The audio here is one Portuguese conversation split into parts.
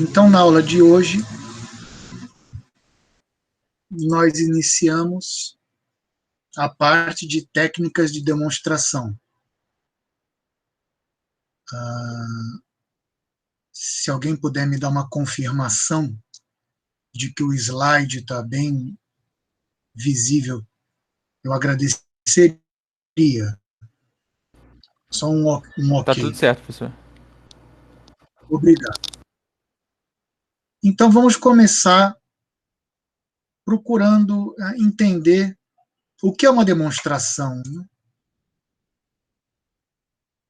Então, na aula de hoje, nós iniciamos a parte de técnicas de demonstração. Se alguém puder me dar uma confirmação de que o slide está bem visível, eu agradeceria. Só um ok. Tá tudo certo, professor. Obrigado. Então, vamos começar procurando entender o que é uma demonstração. Né?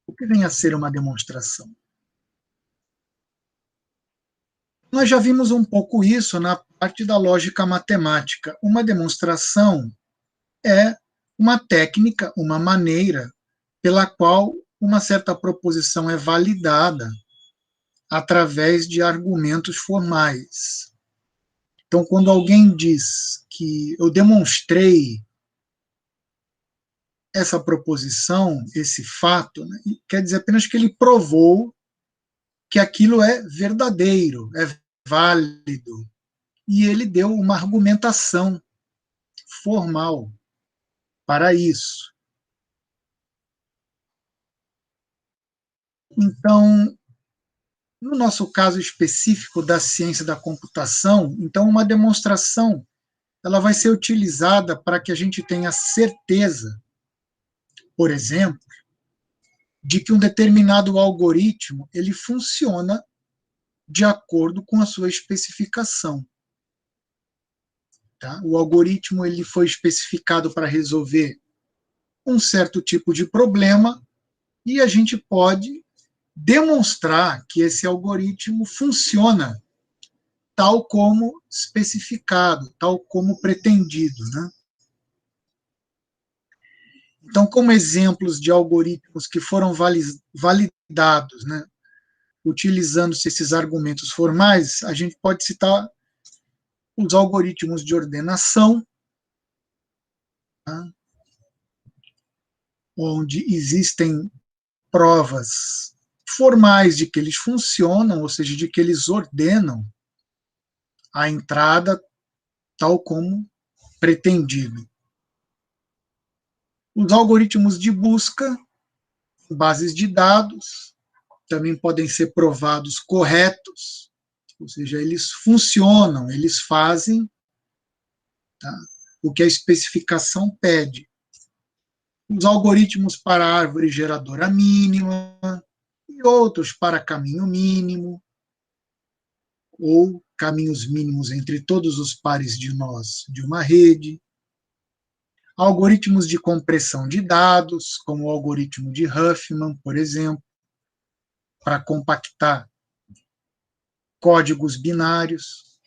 O que vem a ser uma demonstração? Nós já vimos um pouco isso na parte da lógica matemática. Uma demonstração é uma técnica, uma maneira pela qual uma certa proposição é validada através de argumentos formais. Então, quando alguém diz que eu demonstrei essa proposição, esse fato, né, quer dizer apenas que ele provou que aquilo é verdadeiro, é válido. E ele deu uma argumentação formal para isso. Então, no nosso caso específico da ciência da computação, então uma demonstração ela vai ser utilizada para que a gente tenha certeza, por exemplo, de que um determinado algoritmo ele funciona de acordo com a sua especificação. Tá? O algoritmo ele foi especificado para resolver um certo tipo de problema e a gente pode demonstrar que esse algoritmo funciona tal como especificado, tal como pretendido. Né? Então, como exemplos de algoritmos que foram validados, né, utilizando-se esses argumentos formais, a gente pode citar os algoritmos de ordenação, tá? Onde existem provas formais de que eles funcionam, ou seja, de que eles ordenam a entrada tal como pretendido. Os algoritmos de busca, bases de dados, também podem ser provados corretos, ou seja, eles funcionam, eles fazem tá, o que a especificação pede. Os algoritmos para árvore geradora mínima e outros para caminho mínimo, ou caminhos mínimos entre todos os pares de nós de uma rede. Algoritmos de compressão de dados, como o algoritmo de Huffman, por exemplo, para compactar códigos binários.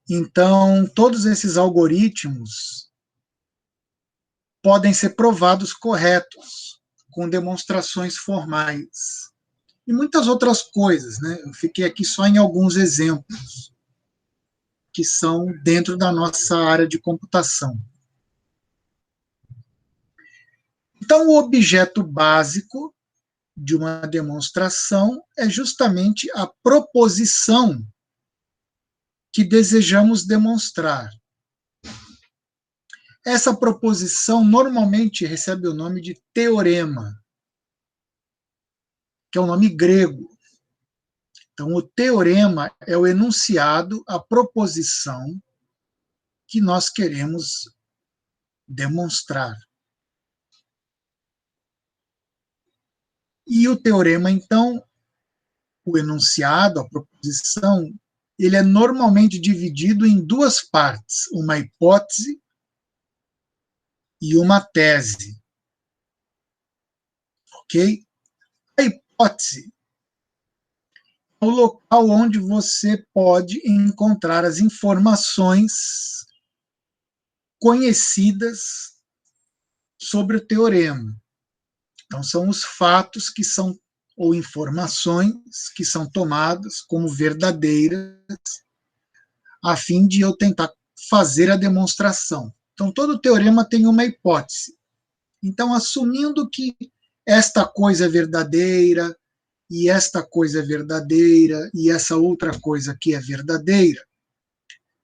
Então, todos esses algoritmos podem ser provados corretos, com demonstrações formais. E muitas outras coisas, né? Eu fiquei aqui só em alguns exemplos, que são dentro da nossa área de computação. Então, o objeto básico de uma demonstração é justamente a proposição que desejamos demonstrar. Essa proposição normalmente recebe o nome de teorema, que é um nome grego. Então, o teorema é o enunciado, a proposição que nós queremos demonstrar. E o teorema, então, o enunciado, a proposição, ele é normalmente dividido em duas partes, uma hipótese e uma tese. Ok? A hipótese é o local onde você pode encontrar as informações conhecidas sobre o teorema. Então, são os fatos que são, ou informações que são tomadas como verdadeiras, a fim de eu tentar fazer a demonstração. Então, todo teorema tem uma hipótese. Então, assumindo que esta coisa é verdadeira, e esta coisa é verdadeira, e essa outra coisa aqui é verdadeira.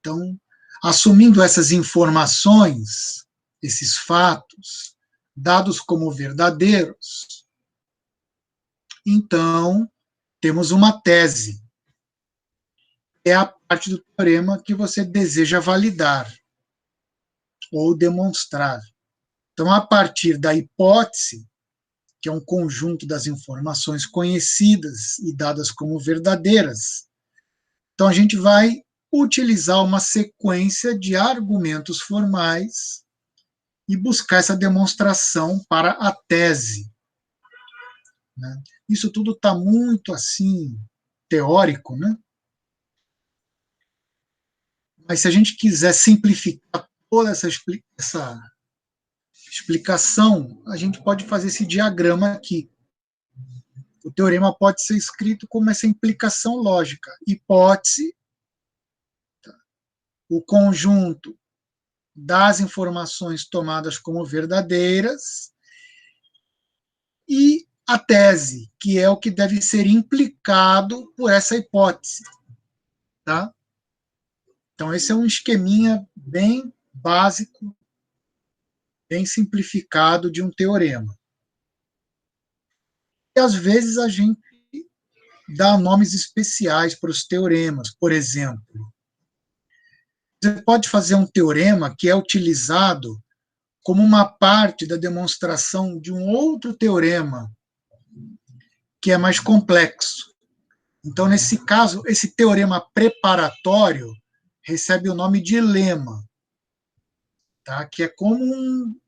Então, assumindo essas informações, esses fatos, dados como verdadeiros, então temos uma tese. É a parte do teorema que você deseja validar ou demonstrar. Então, a partir da hipótese, que é um conjunto das informações conhecidas e dadas como verdadeiras, então a gente vai utilizar uma sequência de argumentos formais e buscar essa demonstração para a tese. Né? Isso tudo está muito assim teórico, né? Mas se a gente quiser simplificar toda essa explicação, a gente pode fazer esse diagrama aqui. O teorema pode ser escrito como essa implicação lógica. Hipótese, o conjunto das informações tomadas como verdadeiras, e a tese, que é o que deve ser implicado por essa hipótese. Tá? Então, esse é um esqueminha bem básico, bem simplificado de um teorema. E, às vezes, a gente dá nomes especiais para os teoremas. Por exemplo, você pode fazer um teorema que é utilizado como uma parte da demonstração de um outro teorema que é mais complexo. Então, nesse caso, esse teorema preparatório recebe o nome de lema, tá? Que é como um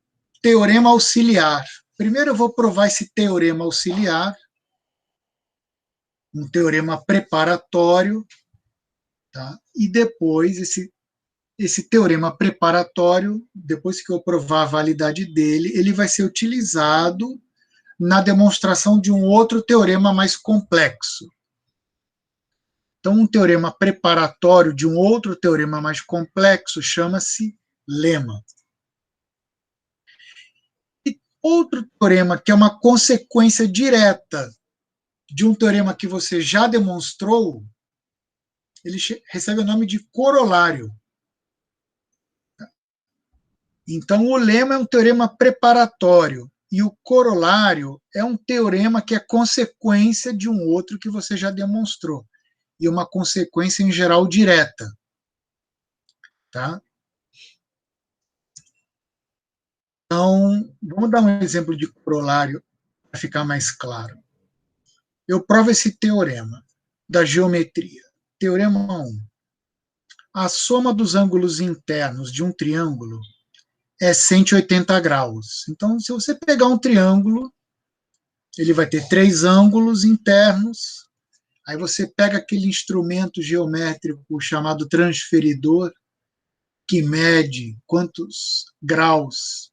teorema auxiliar. Primeiro eu vou provar esse teorema auxiliar, um teorema preparatório, tá? E depois esse teorema preparatório, depois que eu provar a validade dele, ele vai ser utilizado na demonstração de um outro teorema mais complexo. Então, um teorema preparatório de um outro teorema mais complexo chama-se lema. E outro teorema que é uma consequência direta de um teorema que você já demonstrou, ele recebe o nome de corolário. Então, o lema é um teorema preparatório e o corolário é um teorema que é consequência de um outro que você já demonstrou, e uma consequência, em geral, direta. Tá? Então, vamos dar um exemplo de corolário para ficar mais claro. Eu provo esse teorema da geometria. Teorema 1. A soma dos ângulos internos de um triângulo é 180 graus. Então, se você pegar um triângulo, ele vai ter 3 ângulos internos. Aí você pega aquele instrumento geométrico chamado transferidor, que mede quantos graus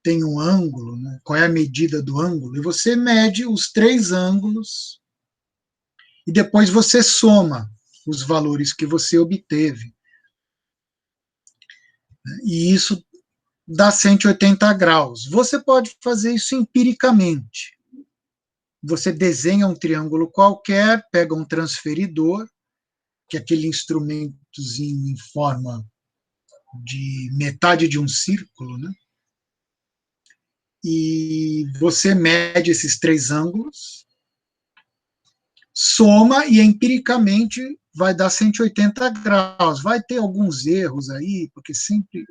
tem um ângulo, né? Qual é a medida do ângulo, e você mede os 3 ângulos e depois você soma os valores que você obteve. E isso dá 180 graus. Você pode fazer isso empiricamente. Você desenha um triângulo qualquer, pega um transferidor, que é aquele instrumentozinho em forma de metade de um círculo, né? E você mede esses 3 ângulos, soma e empiricamente vai dar 180 graus. Vai ter alguns erros aí, porque sempre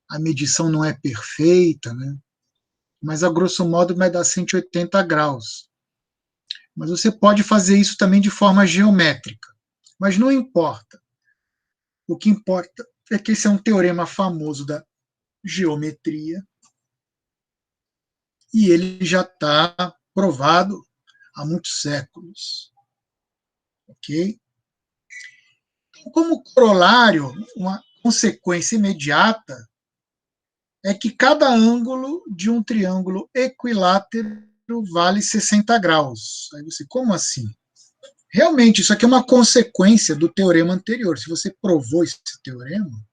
a medição não é perfeita, né? Mas a grosso modo vai dar 180 graus. Mas você pode fazer isso também de forma geométrica. Mas não importa. O que importa é que esse é um teorema famoso da geometria e ele já está provado há muitos séculos. Ok? Então, como corolário, uma consequência imediata é que cada ângulo de um triângulo equilátero vale 60 graus. Aí você, como assim? Realmente, isso aqui é uma consequência do teorema anterior. Se você provou esse teorema,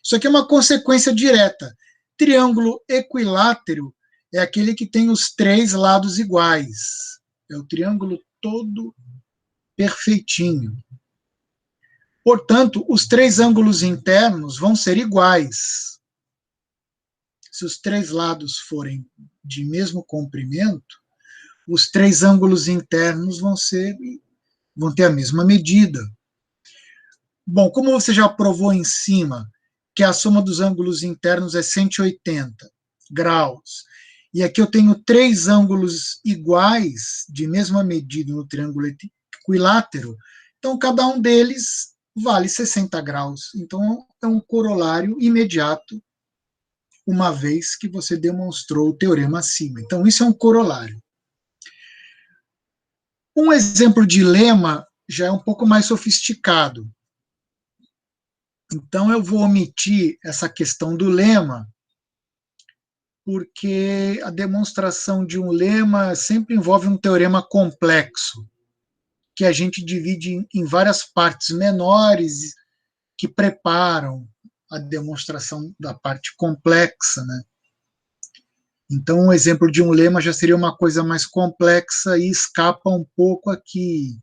isso aqui é uma consequência direta. Triângulo equilátero é aquele que tem os 3 lados iguais. É o triângulo todo perfeitinho. Portanto, os três ângulos internos vão ser iguais. Se os três lados forem de mesmo comprimento, os três ângulos internos vão ter a mesma medida. Bom, como você já provou em cima que a soma dos ângulos internos é 180 graus, e aqui eu tenho três ângulos iguais, de mesma medida no triângulo equilátero, então cada um deles vale 60 graus. Então é um corolário imediato, uma vez que você demonstrou o teorema acima. Então isso é um corolário. Um exemplo de lema já é um pouco mais sofisticado. Então eu vou omitir essa questão do lema, porque a demonstração de um lema sempre envolve um teorema complexo, que a gente divide em várias partes menores que preparam a demonstração da parte complexa, né? Então, um exemplo de um lema já seria uma coisa mais complexa e escapa um pouco aqui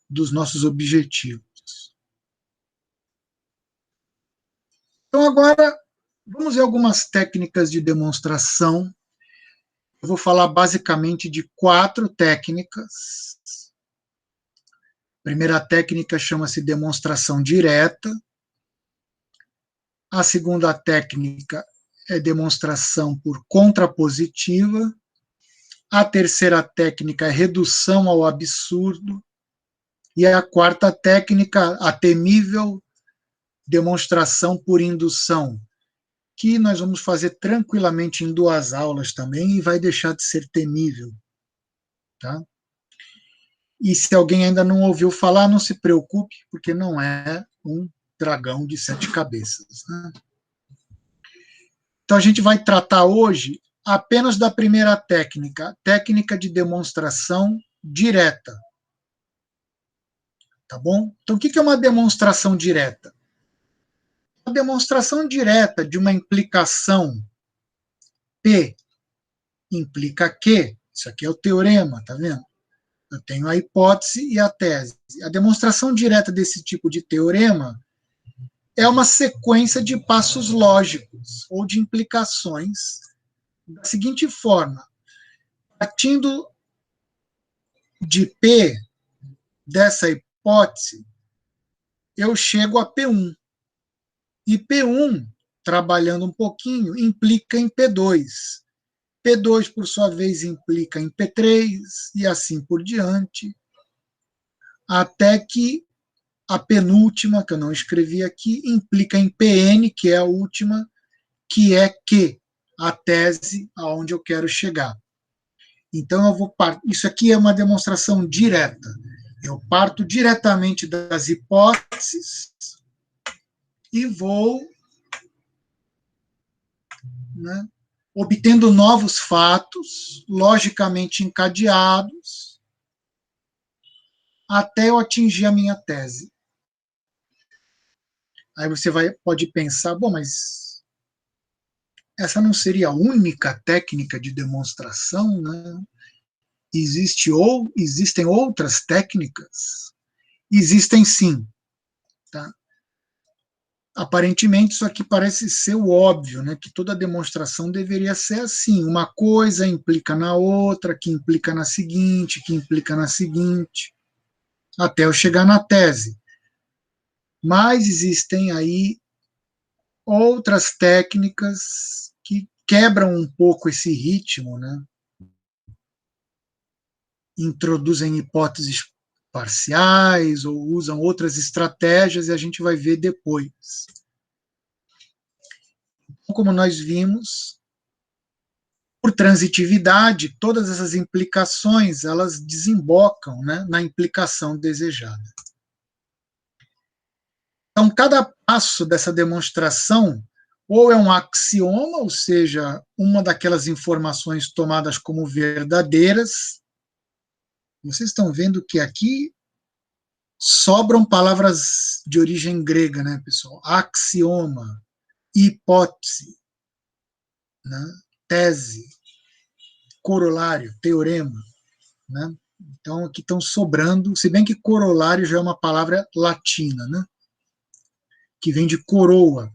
dos nossos objetivos. Então, agora, vamos ver algumas técnicas de demonstração. Eu vou falar basicamente de 4 técnicas. A primeira técnica chama-se demonstração direta. A segunda técnica é demonstração por contrapositiva. A terceira técnica é redução ao absurdo. E a quarta técnica, a temível demonstração por indução, que nós vamos fazer tranquilamente em 2 aulas também e vai deixar de ser temível. Tá? E se alguém ainda não ouviu falar, não se preocupe, porque não é um dragão de 7 cabeças. Né? Então a gente vai tratar hoje apenas da primeira técnica, técnica de demonstração direta. Tá bom? Então o que é uma demonstração direta? A demonstração direta de uma implicação P implica Q. Isso aqui é o teorema, tá vendo? Eu tenho a hipótese e a tese. A demonstração direta desse tipo de teorema é uma sequência de passos lógicos ou de implicações da seguinte forma: partindo de P dessa hipótese, eu chego a P1. E P1, trabalhando um pouquinho, implica em P2. P2, por sua vez, implica em P3 e assim por diante, até que a penúltima, que eu não escrevi aqui, implica em PN, que é a última, que é Q, a tese aonde eu quero chegar. Então, isso aqui é uma demonstração direta. Eu parto diretamente das hipóteses e vou, né, obtendo novos fatos, logicamente encadeados, até eu atingir a minha tese. Aí você pode pensar, bom, mas essa não seria a única técnica de demonstração, né? Existem outras técnicas? Existem sim. Tá? Aparentemente, isso aqui parece ser o óbvio, né? Que toda demonstração deveria ser assim. Uma coisa implica na outra, que implica na seguinte, que implica na seguinte, até eu chegar na tese. Mas existem aí outras técnicas que quebram um pouco esse ritmo, né? Introduzem hipóteses parciais ou usam outras estratégias e a gente vai ver depois. Como nós vimos, por transitividade, todas essas implicações elas desembocam, né, na implicação desejada. Então, cada passo dessa demonstração ou é um axioma, ou seja, uma daquelas informações tomadas como verdadeiras. Vocês estão vendo que aqui sobram palavras de origem grega, né, pessoal? Axioma, hipótese, né? Tese, corolário, teorema, né? Então, aqui estão sobrando, se bem que corolário já é uma palavra latina, né? Que vem de coroa,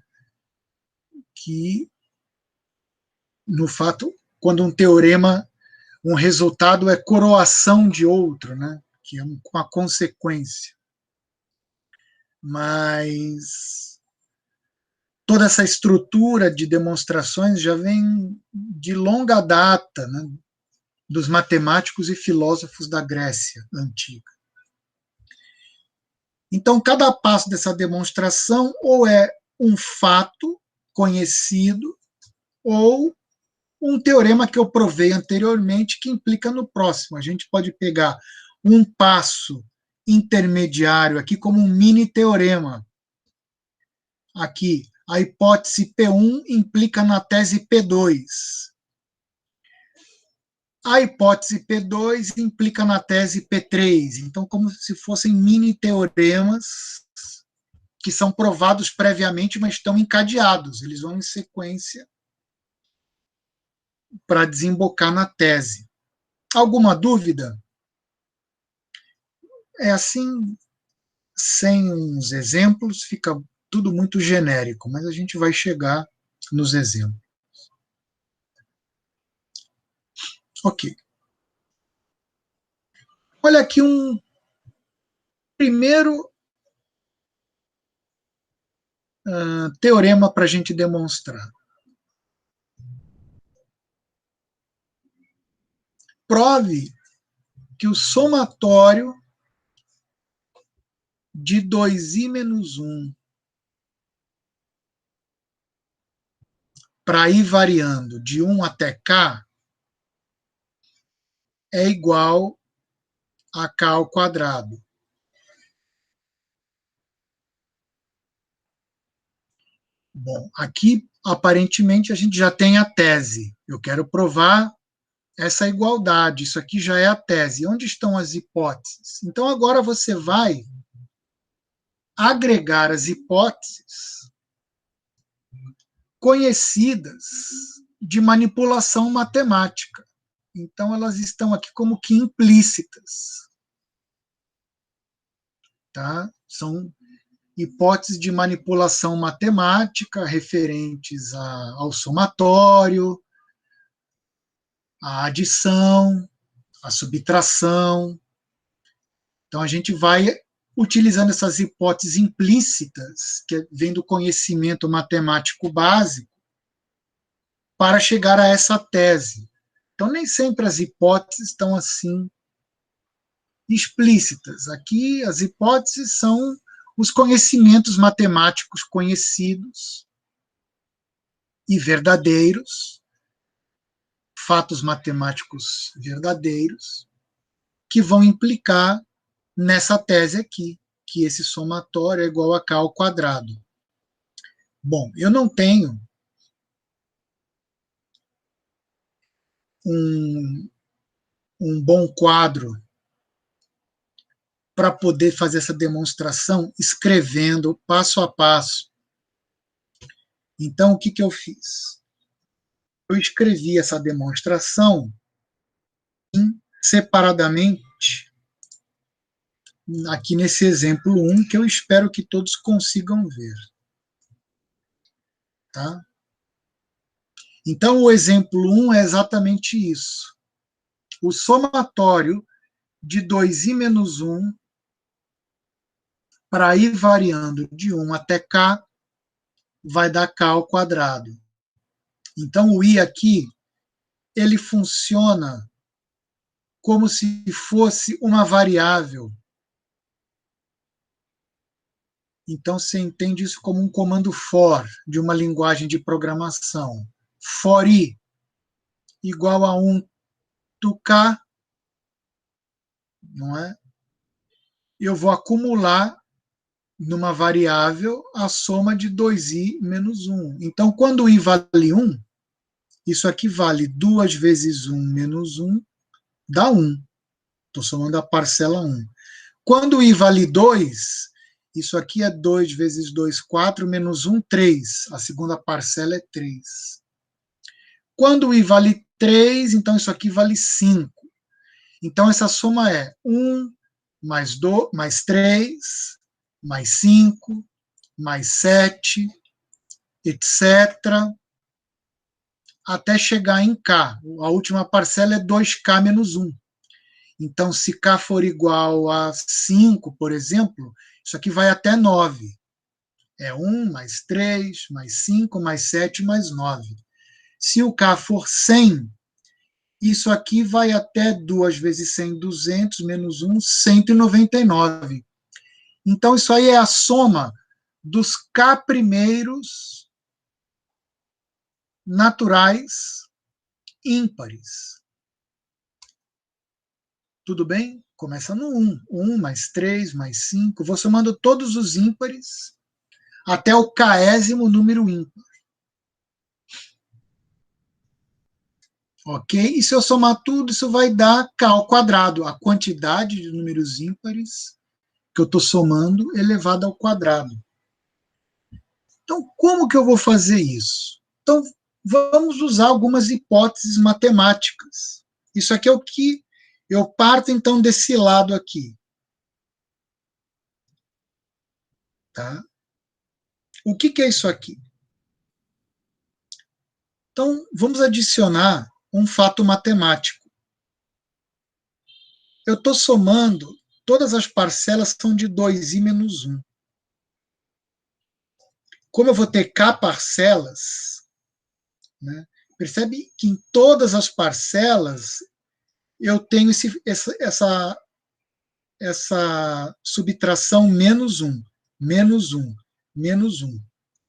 que, no fato, quando um teorema, um resultado é coroação de outro, né? Que é uma consequência. Mas toda essa estrutura de demonstrações já vem de longa data, né? Dos matemáticos e filósofos da Grécia antiga. Então, cada passo dessa demonstração ou é um fato conhecido ou um teorema que eu provei anteriormente que implica no próximo. A gente pode pegar um passo intermediário aqui como um mini teorema. Aqui, a hipótese P1 implica na tese P2. A hipótese P2 implica na tese P3. Então, como se fossem mini teoremas que são provados previamente, mas estão encadeados. Eles vão em sequência para desembocar na tese. Alguma dúvida? É assim, sem uns exemplos, fica tudo muito genérico, mas a gente vai chegar nos exemplos. Ok. Olha aqui um primeiro teorema para a gente demonstrar. Prove que o somatório de 2i menos 1 para ir variando de 1 até k é igual a k ao quadrado. Bom, aqui aparentemente a gente já tem a tese. Eu quero provar essa igualdade. Isso aqui já é a tese. Onde estão as hipóteses? Então agora você vai agregar as hipóteses conhecidas de manipulação matemática. Então elas estão aqui como que implícitas. Tá? São hipóteses de manipulação matemática referentes ao somatório, à adição, à subtração. Então, a gente vai utilizando essas hipóteses implícitas, que vem do conhecimento matemático básico, para chegar a essa tese. Então, nem sempre as hipóteses estão assim explícitas. Aqui, as hipóteses são os conhecimentos matemáticos conhecidos e verdadeiros, fatos matemáticos verdadeiros, que vão implicar nessa tese aqui, que esse somatório é igual a k ao quadrado. Bom, eu não tenho um bom quadro para poder fazer essa demonstração escrevendo passo a passo. Então, o que eu fiz? Eu escrevi essa demonstração separadamente aqui nesse exemplo 1, que eu espero que todos consigam ver. Tá? Então, o exemplo 1 é exatamente isso. O somatório de 2i menos 1 para ir variando de 1 até k vai dar k ao quadrado. Então, o i aqui, ele funciona como se fosse uma variável. Então, você entende isso como um comando for de uma linguagem de programação. For i igual a 1 do k, não é? Eu vou acumular numa variável a soma de 2i menos 1. Então, quando i vale 1, isso aqui vale 2 vezes 1 menos 1, dá 1. Estou somando a parcela 1. Quando i vale 2, isso aqui é 2 vezes 2, 4, menos 1, 3. A segunda parcela é 3. Quando i vale 3, então isso aqui vale 5. Então, essa soma é 1 mais 2, mais 3, mais 5, mais 7, etc., até chegar em K. A última parcela é 2K menos 1. Então, se K for igual a 5, por exemplo, isso aqui vai até 9. É 1 mais 3, mais 5, mais 7, mais 9. Se o K for 100, isso aqui vai até 2 vezes 100, 200, menos 1, 199. Então, isso aí é a soma dos K primeiros naturais ímpares. Tudo bem? Começa no 1. 1 mais 3, mais 5. Vou somando todos os ímpares até o késimo número ímpar. Ok? E se eu somar tudo, isso vai dar K ao quadrado, a quantidade de números ímpares que eu estou somando elevado ao quadrado. Então, como que eu vou fazer isso? Então, vamos usar algumas hipóteses matemáticas. Isso aqui é o que eu parto, então, desse lado aqui. Tá? O que é isso aqui? Então, vamos adicionar um fato matemático. Eu estou somando, todas as parcelas são de 2i menos 1. Como eu vou ter k parcelas, né, percebe que em todas as parcelas eu tenho essa subtração menos 1, menos 1, menos 1.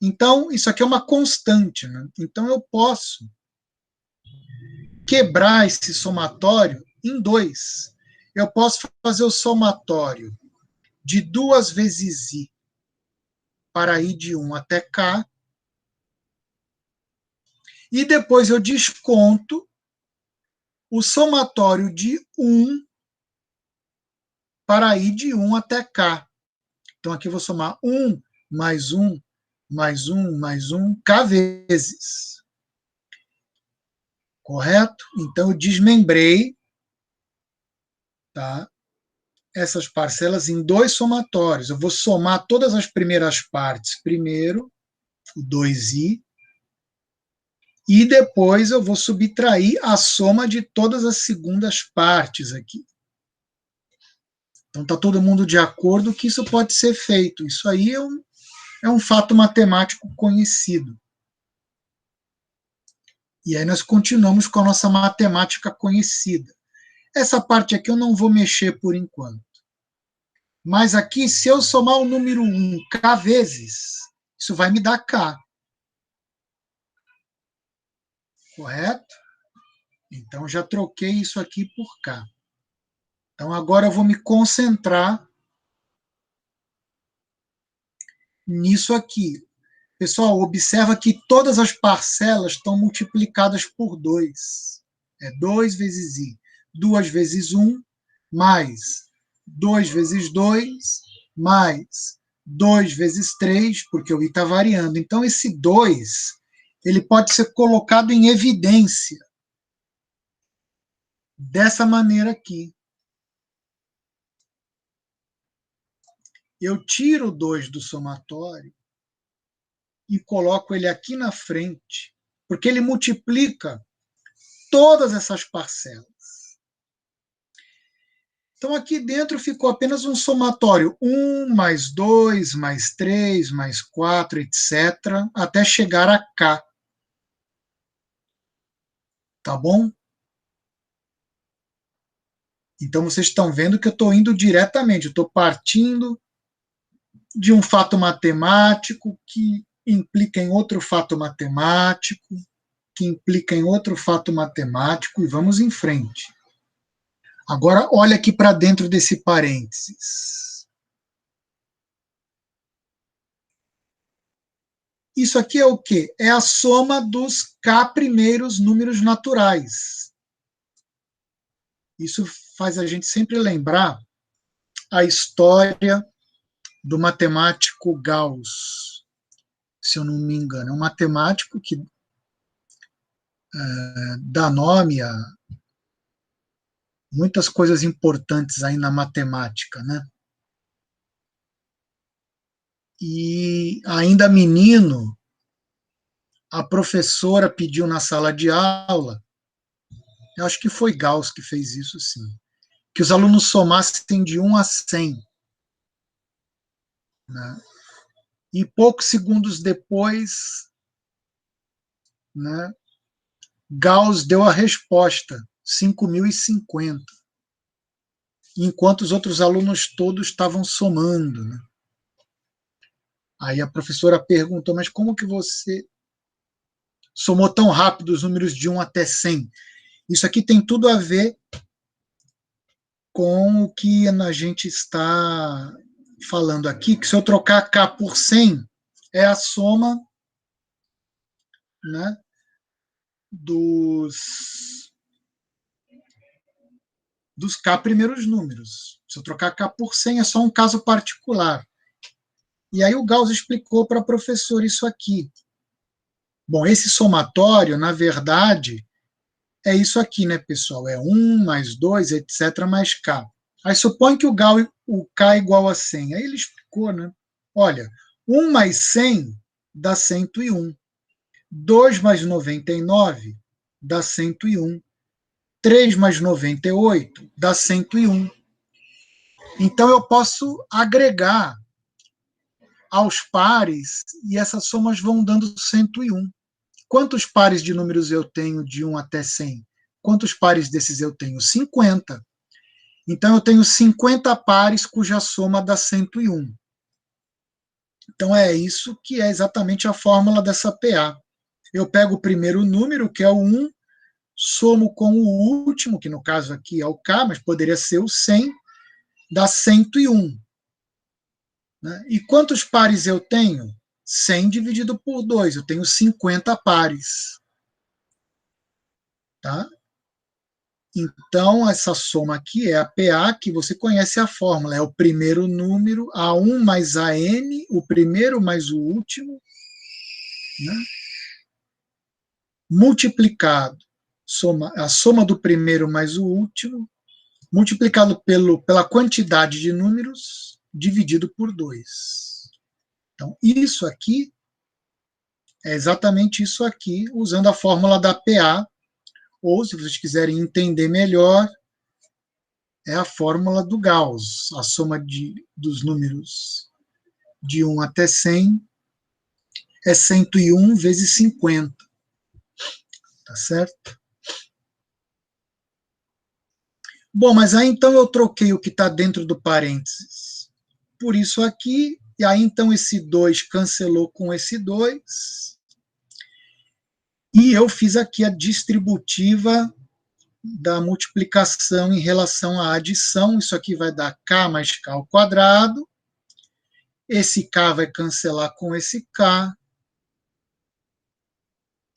Então, isso aqui é uma constante. Né? Então, eu posso quebrar esse somatório em dois. Eu posso fazer o somatório de 2 vezes i para i de 1 até k, e depois eu desconto o somatório de 1 para i de 1 até k. Então, aqui eu vou somar 1 mais 1 mais 1 mais 1 k vezes. Correto? Então, eu desmembrei, tá, essas parcelas em dois somatórios. Eu vou somar todas as primeiras partes primeiro, o 2i, e depois eu vou subtrair a soma de todas as segundas partes aqui. Então, está todo mundo de acordo que isso pode ser feito. Isso aí é um fato matemático conhecido. E aí nós continuamos com a nossa matemática conhecida. Essa parte aqui eu não vou mexer por enquanto. Mas aqui, se eu somar o número 1 k vezes, isso vai me dar k. Correto? Então, já troquei isso aqui por k. Então, agora eu vou me concentrar nisso aqui. Pessoal, observa que todas as parcelas estão multiplicadas por 2. É 2 vezes i. 2 vezes 1, mais 2 vezes 2, mais 2 vezes 3, porque o i está variando. Então, esse 2 ele pode ser colocado em evidência dessa maneira aqui. Eu tiro o 2 do somatório e coloco ele aqui na frente, porque ele multiplica todas essas parcelas. Então, aqui dentro ficou apenas um somatório, 1 mais 2, mais 3, mais 4, etc., até chegar a K. Tá bom? Então, vocês estão vendo que eu estou indo diretamente, eu estou partindo de um fato matemático que implica em outro fato matemático, que implica em outro fato matemático, e vamos em frente. Agora, olha aqui para dentro desse parênteses. Isso aqui é o quê? É a soma dos k primeiros números naturais. Isso faz a gente sempre lembrar a história do matemático Gauss, se eu não me engano. É um matemático que dá nome Muitas coisas importantes aí na matemática, né? E ainda menino, a professora pediu na sala de aula, eu acho que foi Gauss que fez isso, sim, que os alunos somassem de 1 a 100. Né? E poucos segundos depois, né, Gauss deu a resposta, 5.050, enquanto os outros alunos todos estavam somando. Né? Aí a professora perguntou, mas como que você somou tão rápido os números de 1 até 100? Isso aqui tem tudo a ver com o que a gente está falando aqui, que se eu trocar K por 100, é a soma, né, dos K primeiros números. Se eu trocar K por 100, é só um caso particular. E aí o Gauss explicou para a professora isso aqui. Bom, esse somatório, na verdade, é isso aqui, né, pessoal? É 1 mais 2, etc., mais K. Aí supõe que o K é igual a 100. Aí ele explicou, né? Olha, 1 mais 100 dá 101. 2 mais 99 dá 101. 3 mais 98 dá 101. Então eu posso agregar aos pares e essas somas vão dando 101. Quantos pares de números eu tenho de 1 até 100? Quantos pares desses eu tenho? 50. Então eu tenho 50 pares cuja soma dá 101. Então é isso que é exatamente a fórmula dessa PA. Eu pego o primeiro número, que é o 1, somo com o último, que no caso aqui é o K, mas poderia ser o 100, dá 101. Né? E quantos pares eu tenho? 100 dividido por 2, eu tenho 50 pares. Tá? Então, essa soma aqui é a PA, que você conhece a fórmula, é o primeiro número, A1 mais AN, o primeiro mais o último, né? Multiplicado, a soma do primeiro mais o último, multiplicado pela quantidade de números, dividido por 2. Então, isso aqui é exatamente isso aqui, usando a fórmula da PA, ou, se vocês quiserem entender melhor, é a fórmula do Gauss, a soma dos números de 1 até 100 é 101 vezes 50, tá certo? Bom, mas aí então eu troquei o que está dentro do parênteses por isso aqui, e aí então esse 2 cancelou com esse 2, e eu fiz aqui a distributiva da multiplicação em relação à adição, isso aqui vai dar K mais K ao quadrado, esse K vai cancelar com esse K,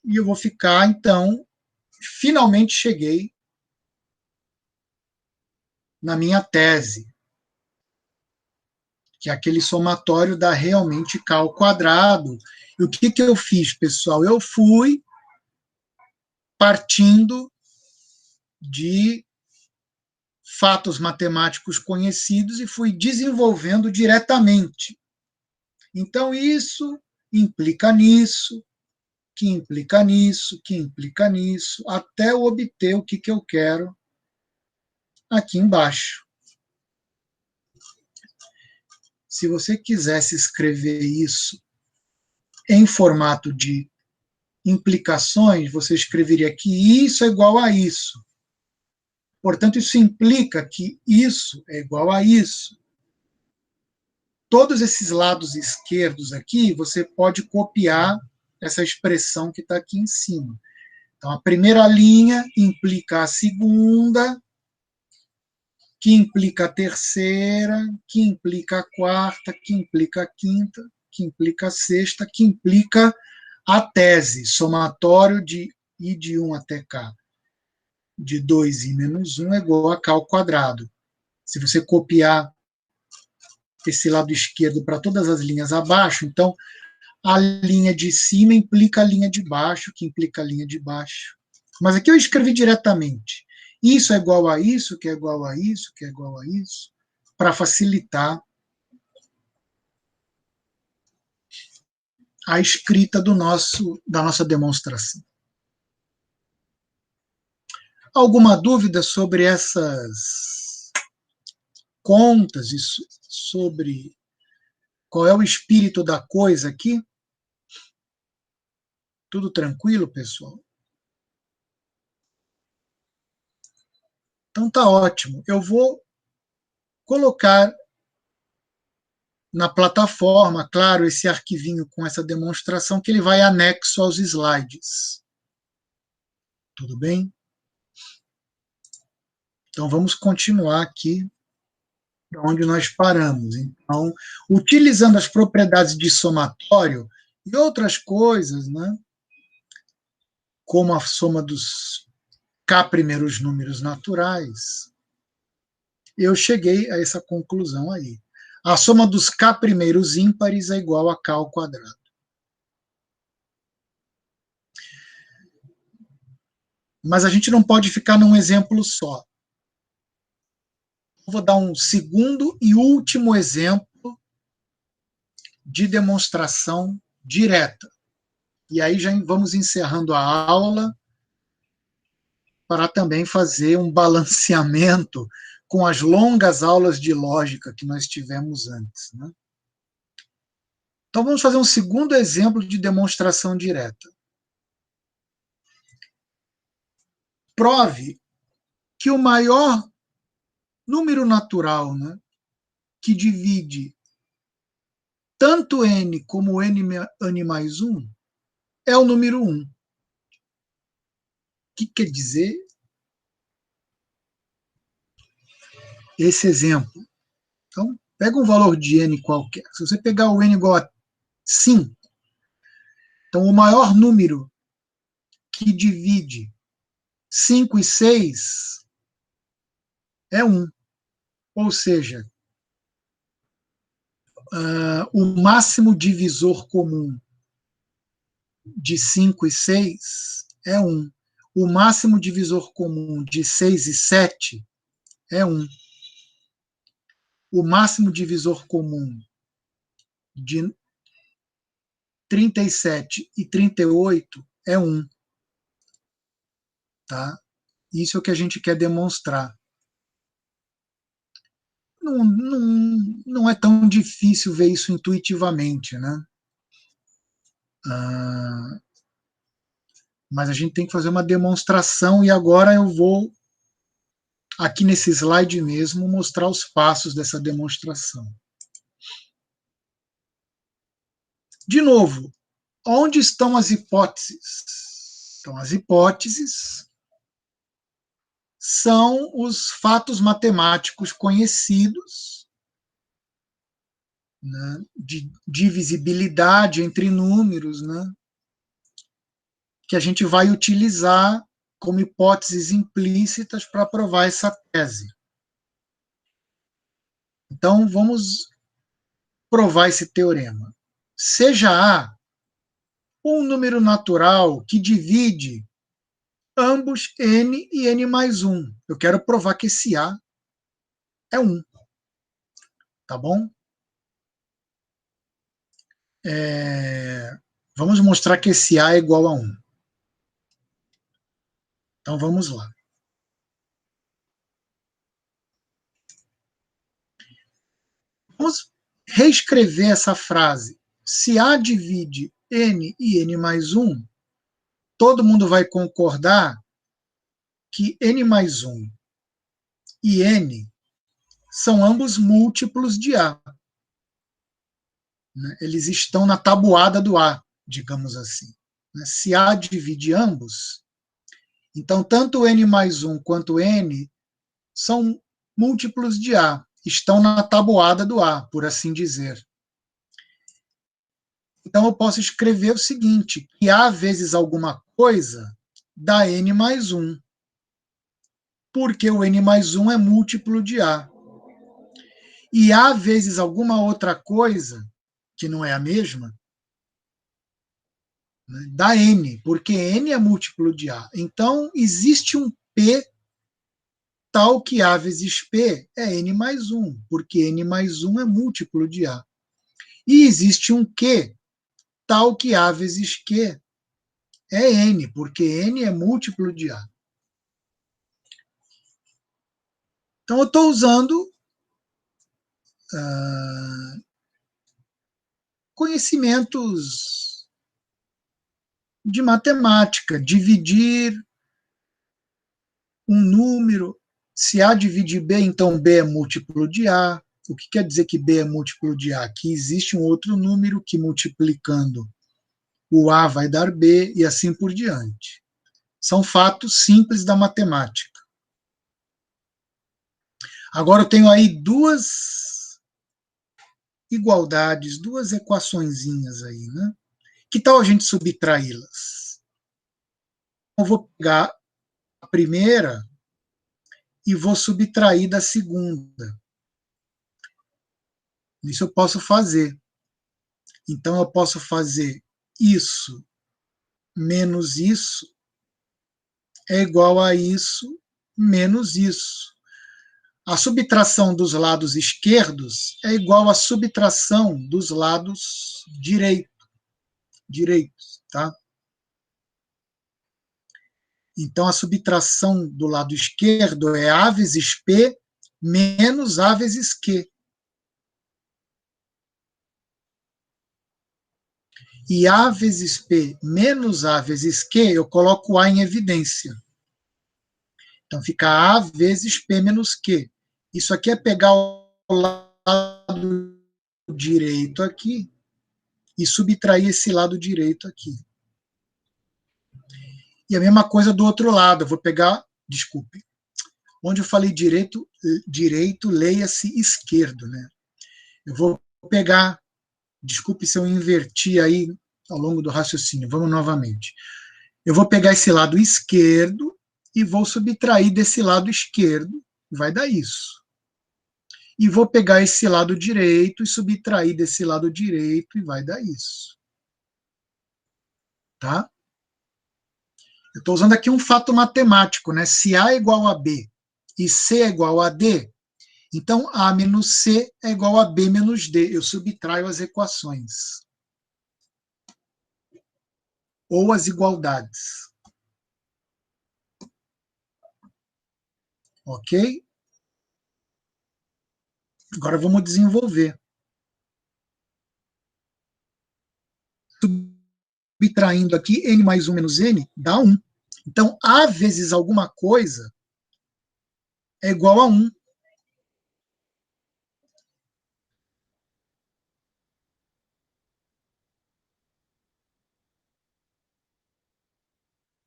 e eu vou ficar, então, finalmente cheguei na minha tese, que é aquele somatório dá realmente K ao quadrado. E o que eu fiz, pessoal? Eu fui partindo de fatos matemáticos conhecidos e fui desenvolvendo diretamente. Então, isso implica nisso, que implica nisso, que implica nisso, até eu obter o que eu quero aqui embaixo. Se você quisesse escrever isso em formato de implicações, você escreveria que isso é igual a isso. Portanto, isso implica que isso é igual a isso. Todos esses lados esquerdos aqui, você pode copiar essa expressão que está aqui em cima. Então, a primeira linha implica a segunda, que implica a terceira, que implica a quarta, que implica a quinta, que implica a sexta, que implica a tese, somatório de I de 1 até K, de 2i menos 1 é igual a K ao quadrado. Se você copiar esse lado esquerdo para todas as linhas abaixo, então a linha de cima implica a linha de baixo, que implica a linha de baixo. Mas aqui eu escrevi diretamente. isso é igual a isso, que é igual a isso, que é igual a isso, para facilitar a escrita da nossa demonstração. Alguma dúvida sobre essas contas e sobre qual é o espírito da coisa aqui? Tudo tranquilo, pessoal? Então tá ótimo. Eu vou colocar na plataforma, claro, esse arquivinho com essa demonstração que ele vai anexo aos slides. Tudo bem? Então vamos continuar aqui onde nós paramos. Então, utilizando as propriedades de somatório e outras coisas, né, como a soma dos k primeiros números naturais, eu cheguei a essa conclusão aí. A soma dos k primeiros ímpares é igual a k ao quadrado. Mas a gente não pode ficar num exemplo só. Vou dar um segundo e último exemplo de demonstração direta. E aí já vamos encerrando a aula para também fazer um balanceamento com as longas aulas de lógica que nós tivemos antes, né? Então vamos fazer um segundo exemplo de demonstração direta. Prove que o maior número natural, né, que divide tanto n como n mais 1 é o número 1. O que quer dizer esse exemplo? Então, pega um valor de n qualquer. Se você pegar o n igual a 5, então o maior número que divide 5 e 6 é 1. Ou seja, o máximo divisor comum de 5 e 6 é 1. O máximo divisor comum de 6 e 7 é 1. O máximo divisor comum de 37 e 38 é 1. Tá? Isso é o que a gente quer demonstrar. Não é tão difícil ver isso intuitivamente, né? Mas a gente tem que fazer uma demonstração e agora eu vou, aqui nesse slide mesmo, mostrar os passos dessa demonstração. De novo, onde estão as hipóteses? Então, as hipóteses são os fatos matemáticos conhecidos, né, de divisibilidade entre números, né, que a gente vai utilizar como hipóteses implícitas para provar essa tese. Então, vamos provar esse teorema. Seja A um número natural que divide ambos n e n mais 1. Eu quero provar que esse A é 1. Tá bom? Vamos mostrar que esse A é igual a 1. Então vamos lá. Vamos reescrever essa frase. Se A divide n e n mais 1, todo mundo vai concordar que n mais 1 e n são ambos múltiplos de A. Eles estão na tabuada do A, digamos assim. Se A divide ambos, então tanto n mais 1 quanto n são múltiplos de A, estão na tabuada do A, por assim dizer. Então eu posso escrever o seguinte, que A vezes alguma coisa dá n mais 1, porque o n mais 1 é múltiplo de A. E A vezes alguma outra coisa, que não é a mesma, dá n, porque n é múltiplo de A. Então, existe um P tal que A vezes P é N mais 1, porque N mais 1 é múltiplo de A. E existe um Q, tal que A vezes Q é N, porque N é múltiplo de A. Então, eu estou usando conhecimentos de matemática, dividir um número, se A divide B, então B é múltiplo de A. O que quer dizer que B é múltiplo de A? Que existe um outro número que multiplicando o A vai dar B e assim por diante. São fatos simples da matemática. Agora eu tenho aí duas igualdades, duas equaçõezinhas aí, né? Que tal a gente subtraí-las? Eu vou pegar a primeira e vou subtrair da segunda. Isso eu posso fazer. Então, eu posso fazer isso menos isso é igual a isso menos isso. A subtração dos lados esquerdos é igual à subtração dos lados direitos, tá? Então, a subtração do lado esquerdo é A vezes P menos A vezes Q. E A vezes P menos A vezes Q, eu coloco A em evidência. Então, fica A vezes P menos Q. Isso aqui é pegar o lado direito aqui e subtrair esse lado direito aqui. E a mesma coisa do outro lado. Eu vou pegar, desculpe, onde eu falei direito, leia-se esquerdo, né? Eu vou pegar, desculpe se eu inverti aí ao longo do raciocínio, vamos novamente. Eu vou pegar esse lado esquerdo e vou subtrair desse lado esquerdo, vai dar isso. E vou pegar esse lado direito e subtrair desse lado direito e vai dar isso. Tá? Eu estou usando aqui um fato matemático, né? Se A é igual a B e C é igual a D, então A menos C é igual a B menos D. Eu subtraio as equações. Ou as igualdades. Ok? Agora vamos desenvolver. Subtraindo aqui, N mais 1 menos N dá 1. Então, A vezes alguma coisa é igual a 1.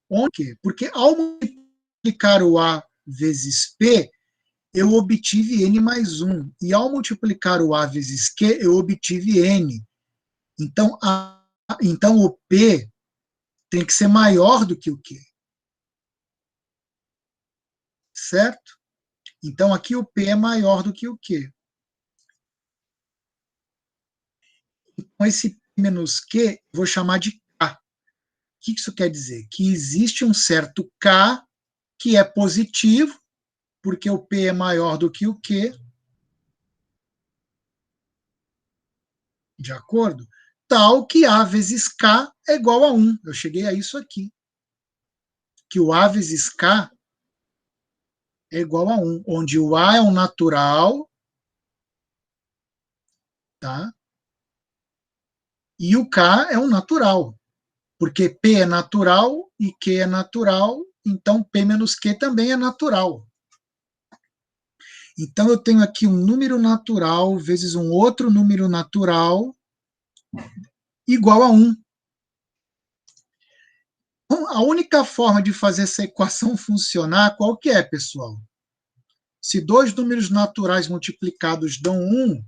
Onde? Porque ao multiplicar o A vezes P, eu obtive N mais 1. E ao multiplicar o A vezes Q, eu obtive N. Então o P tem que ser maior do que o Q. Certo? Então aqui o P é maior do que o Q. Então esse P menos Q, eu vou chamar de K. O que isso quer dizer? Que existe um certo K que é positivo, porque o P é maior do que o Q, de acordo? Tal que A vezes K é igual a 1. Eu cheguei a isso aqui. Que o A vezes K é igual a 1, onde o A é um natural, tá? E o K é um natural, porque P é natural e Q é natural, então P menos Q também é natural. Então eu tenho aqui um número natural vezes um outro número natural igual a 1. Então, a única forma de fazer essa equação funcionar, qual que é, pessoal? Se dois números naturais multiplicados dão 1,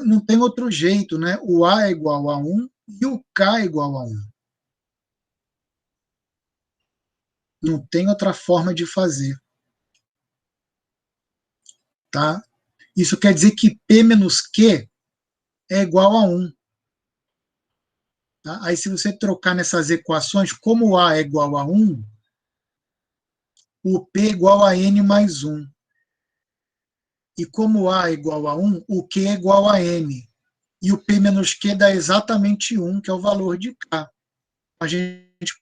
não tem outro jeito, né? O A é igual a 1 e o K é igual a 1. Não tem outra forma de fazer. Tá? Isso quer dizer que P menos Q é igual a 1. Tá? Aí, se você trocar nessas equações, como A é igual a 1, o P igual a N mais 1. E como A é igual a 1, o Q é igual a N. E o P menos Q dá exatamente 1, que é o valor de K. A gente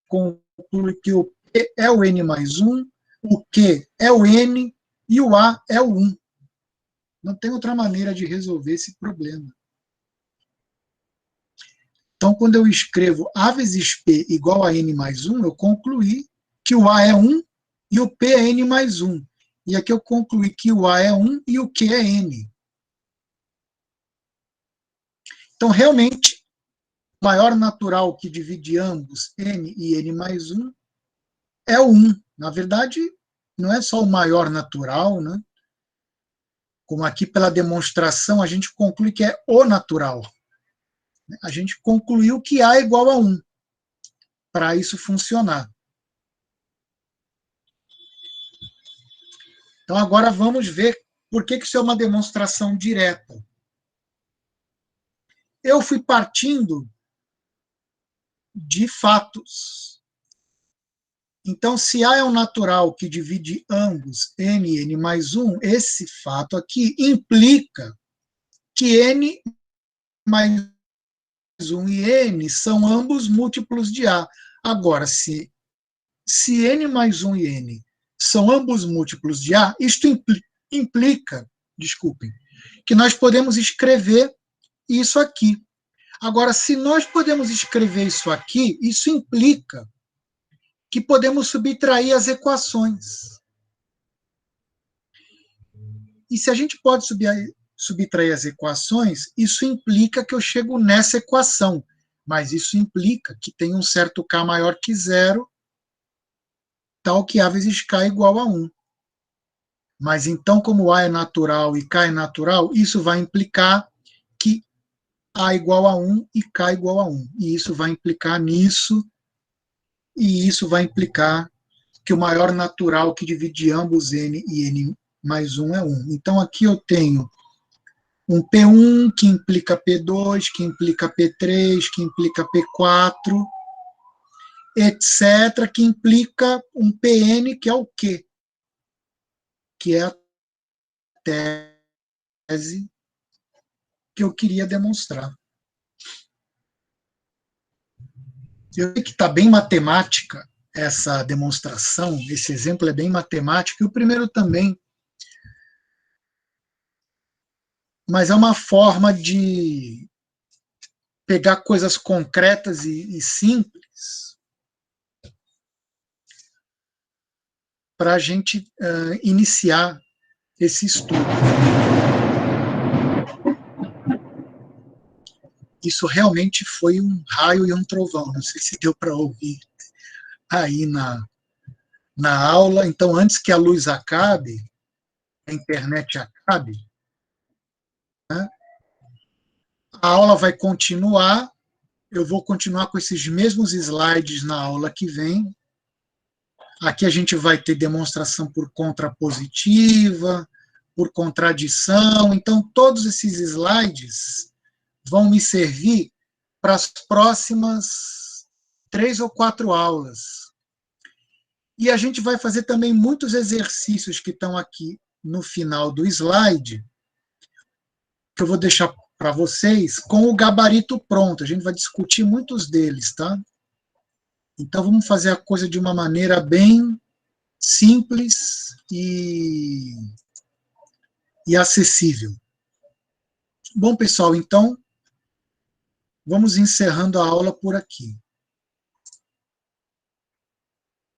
conclui que o P é o N mais 1, o Q é o N e o A é o 1. Não tem outra maneira de resolver esse problema. Então, quando eu escrevo A vezes P igual a N mais 1, eu concluí que o A é 1 e o P é N mais 1. E aqui eu concluí que o A é 1 e o Q é N. Então, realmente, o maior natural que divide ambos, N e N mais 1, é o 1. Na verdade, não é só o maior natural, né? Como aqui pela demonstração, a gente conclui que é o natural. A gente concluiu que A é igual a 1, para isso funcionar. Então, agora vamos ver por que isso é uma demonstração direta. Eu fui partindo de fatos. Então, se A é um natural que divide ambos, N e N mais 1, esse fato aqui implica que N mais 1 e N são ambos múltiplos de A. Agora, se N mais 1 e N são ambos múltiplos de A, isto implica, desculpem, que nós podemos escrever isso aqui. Agora, se nós podemos escrever isso aqui, isso implica que podemos subtrair as equações. E se a gente pode subtrair as equações, isso implica que eu chego nessa equação. Mas isso implica que tem um certo K maior que 0, tal que A vezes K é igual a 1. Mas então, como A é natural e K é natural, isso vai implicar que A igual a 1 e K igual a 1. E isso vai implicar nisso, e isso vai implicar que o maior natural que divide ambos N e N mais 1 é 1. Então, aqui eu tenho um P1 que implica P2, que implica P3, que implica P4, etc., que implica um PN, que é o quê? Que é a tese que eu queria demonstrar. Eu sei que está bem matemática essa demonstração, esse exemplo é bem matemático, e o primeiro também, mas é uma forma de pegar coisas concretas e simples para a gente iniciar esse estudo. Isso realmente foi um raio e um trovão, não sei se deu para ouvir aí na aula. Então, antes que a luz acabe, a internet acabe, né, a aula vai continuar, eu vou continuar com esses mesmos slides na aula que vem. Aqui a gente vai ter demonstração por contrapositiva, por contradição. Então, todos esses slides vão me servir para as próximas 3 ou 4 aulas. E a gente vai fazer também muitos exercícios que estão aqui no final do slide, que eu vou deixar para vocês com o gabarito pronto. A gente vai discutir muitos deles, tá? Então, vamos fazer a coisa de uma maneira bem simples e acessível. Bom, pessoal, então, vamos encerrando a aula por aqui.